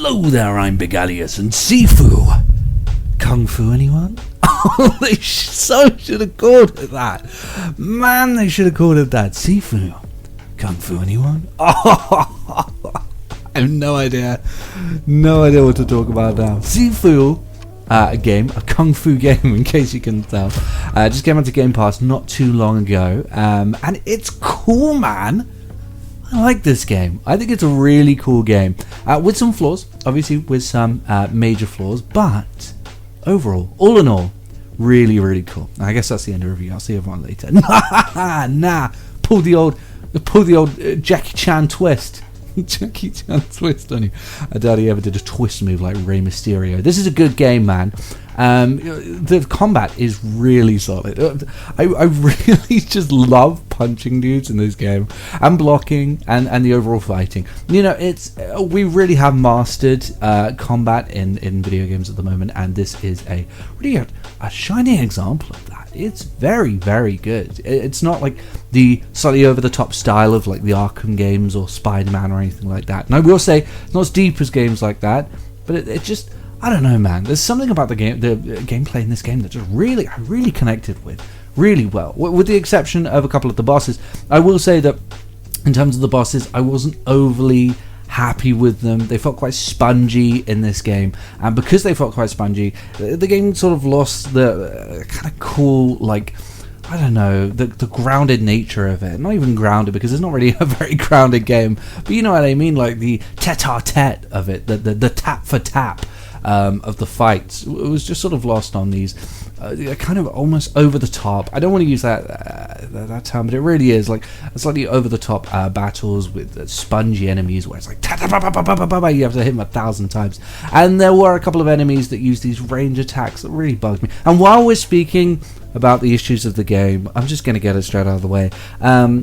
Hello there, I'm Big Alias and Sifu. Kung Fu, anyone? Oh, they so should have called it that. Man, they should have called it that. Sifu. Kung Fu, anyone? Oh, I have no idea. No idea what to talk about now. Sifu, a Kung Fu game, in case you can tell. Just came onto Game Pass not too long ago. And it's cool, man. I like this game. I think it's a really cool game. With some flaws, obviously with some major flaws, but overall, all in all, really, really cool. I guess that's the end of the review. I'll see everyone later. Nah. Pull the old Jackie Chan twist. Jackie Chan twist on you. I doubt he ever did a twist move like Rey Mysterio. This is a good game, man. The combat is really solid. I really just love punching dudes in this game, and blocking, and the overall fighting. You know, we really have mastered combat in video games at the moment, and this is a shining example of that. It's very, very good. It's not like the slightly over-the-top style of like the Arkham games or Spider-Man or anything like that. And I will say, it's not as deep as games like that, but it just, I don't know, man. There's something about the gameplay in this game that just I really connected with really well. With the exception of a couple of the bosses, I will say that in terms of the bosses, I wasn't overly happy with them. They felt quite spongy in this game, and because they felt quite spongy, the game sort of lost the kind of cool, like, I don't know, the grounded nature of it. Not even grounded, because it's not really a very grounded game, but you know what I mean, like the tete-a-tete of it, the tap for tap of the fights. It was just sort of lost on these kind of almost over the top. I don't want to use that term, but it really is like slightly over the top battles with spongy enemies where it's like you have to hit them 1,000 times. And there were a couple of enemies that used these range attacks that really bugged me. And while we're speaking about the issues of the game, I'm just going to get it straight out of the way.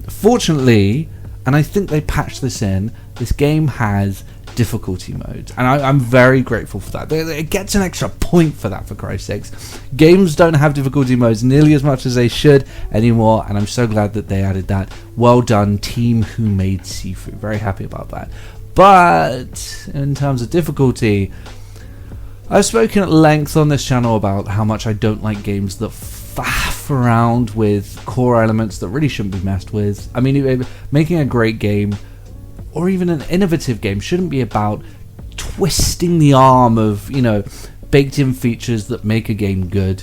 Fortunately, and I think they patched this in, this game has difficulty modes, and I'm very grateful for that. It gets an extra point for that, for Christ's sakes. Games don't have difficulty modes nearly as much as they should anymore, and I'm so glad that they added that. Well done, team who made Sifu. Very happy about that. But in terms of difficulty, I've spoken at length on this channel about how much I don't like games that faff around with core elements that really shouldn't be messed with. I mean, making a great game, or even an innovative game, shouldn't be about twisting the arm of, baked in features that make a game good.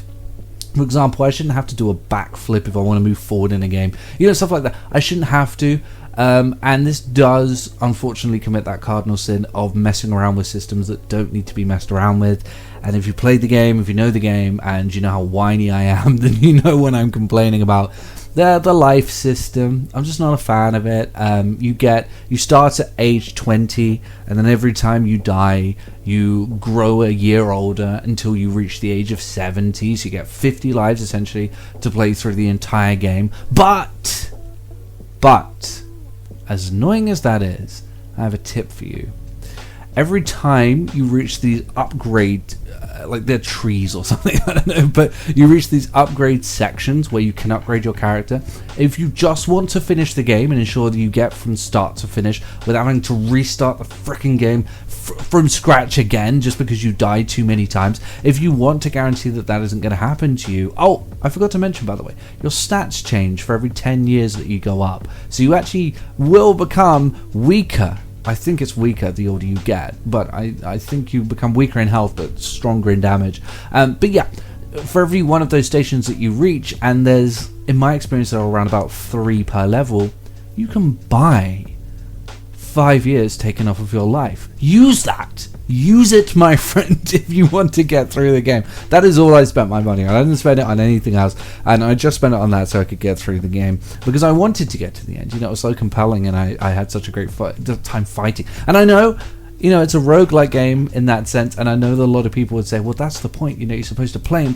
For example, I shouldn't have to do a backflip if I want to move forward in a game. Stuff like that. I shouldn't have to. And this does, unfortunately, commit that cardinal sin of messing around with systems that don't need to be messed around with. And if you played the game, if you know the game, and you know how whiny I am, then you know when I'm complaining about the life system. I'm just not a fan of it. You start at age 20, and then every time you die, you grow a year older until you reach the age of 70. So you get 50 lives essentially to play through the entire game. But as annoying as that is, I have a tip for you. Every time you reach these upgrade, like they're trees or something, I don't know, but you reach these upgrade sections where you can upgrade your character. If you just want to finish the game and ensure that you get from start to finish without having to restart the freaking game from scratch again just because you died too many times, if you want to guarantee that isn't going to happen to you, oh, I forgot to mention, by the way, your stats change for every 10 years that you go up. So you actually will become weaker. I think it's weaker the older you get, but I think you become weaker in health but stronger in damage. But yeah, for every one of those stations that you reach, and there's, in my experience, there are around about 3 per level, you can buy 5 years taken off of your life. Use that. Use it, my friend, if you want to get through the game. That is all I spent my money on. I didn't spend it on anything else, and I just spent it on that so I could get through the game, because I wanted to get to the end. It was so compelling, and I had such a great time fighting. And I know, it's a roguelike game in that sense, and I know that a lot of people would say, well, that's the point. You're supposed to play and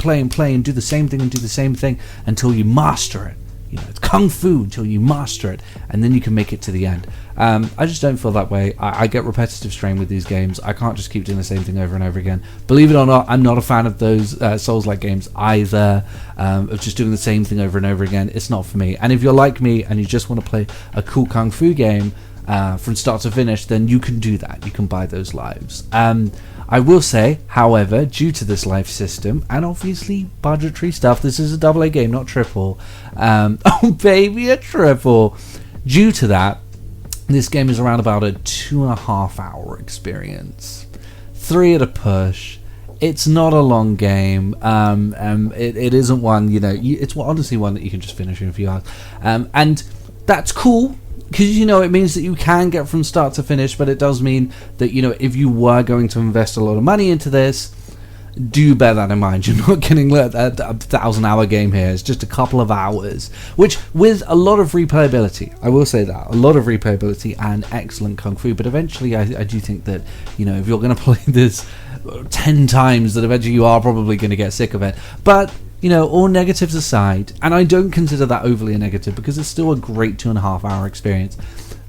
do the same thing and do the same thing until you master it. It's kung fu until you master it, and then you can make it to the end. I just don't feel that way. I get repetitive strain with these games. I can't just keep doing the same thing over and over again. Believe it or not, I'm not a fan of those Souls-like games either, of just doing the same thing over and over again. It's not for me. And if you're like me and you just want to play a cool kung fu game, from start to finish, then you can do that. You can buy those lives. I will say, however, due to this life system and obviously budgetary stuff, this is a AA game, not triple. Oh baby, a triple. Due to that, this game is around about a 2.5 hour experience. 3 at a push. It's not a long game. It isn't one, it's honestly one that you can just finish in a few hours. And that's cool, because, it means that you can get from start to finish, but it does mean that, if you were going to invest a lot of money into this, do bear that in mind. You're not getting a 1,000-hour game here. It's just a couple of hours, which with a lot of replayability, I will say that, a lot of replayability and excellent kung fu, but eventually I do think that, if you're going to play this 10 times, that eventually you are probably going to get sick of it. But all negatives aside, and I don't consider that overly a negative because it's still a great 2.5 hour experience.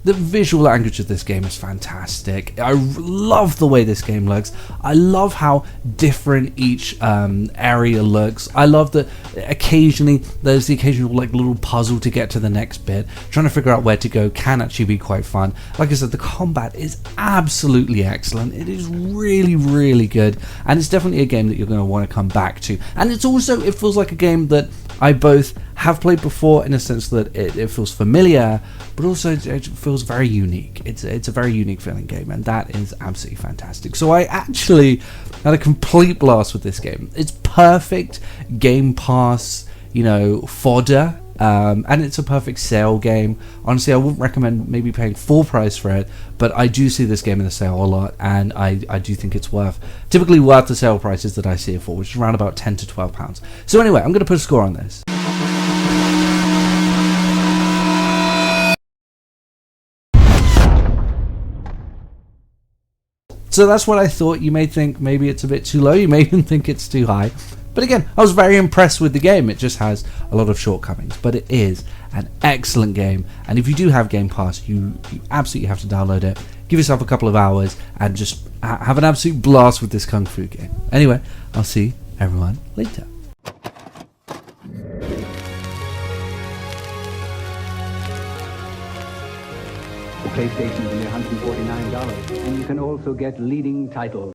The visual language of this game is fantastic. I love the way this game looks. I love how different each area looks. I love that occasionally there's the occasional little puzzle to get to the next bit. Trying to figure out where to go can actually be quite fun. Like I said, the combat is absolutely excellent. It is really, really good, and it's definitely a game that you're going to want to come back to. And it feels like a game that I both have played before, in a sense that it feels familiar, but also it feels very unique. It's a very unique feeling game, and that is absolutely fantastic. So I actually had a complete blast with this game. It's perfect Game Pass, fodder, and it's a perfect sale game. Honestly, I wouldn't recommend maybe paying full price for it, but I do see this game in the sale a lot, and I do think it's typically worth the sale prices that I see it for, which is around about £10 to £12. So anyway, I'm going to put a score on this. So that's what I thought. You may think maybe it's a bit too low. You may even think it's too high. But again, I was very impressed with the game. It just has a lot of shortcomings, but it is an excellent game. And if you do have Game Pass, you absolutely have to download it. Give yourself a couple of hours and just have an absolute blast with this Kung Fu game. Anyway, I'll see everyone later. The PlayStation's only $149, and you can also get leading titles.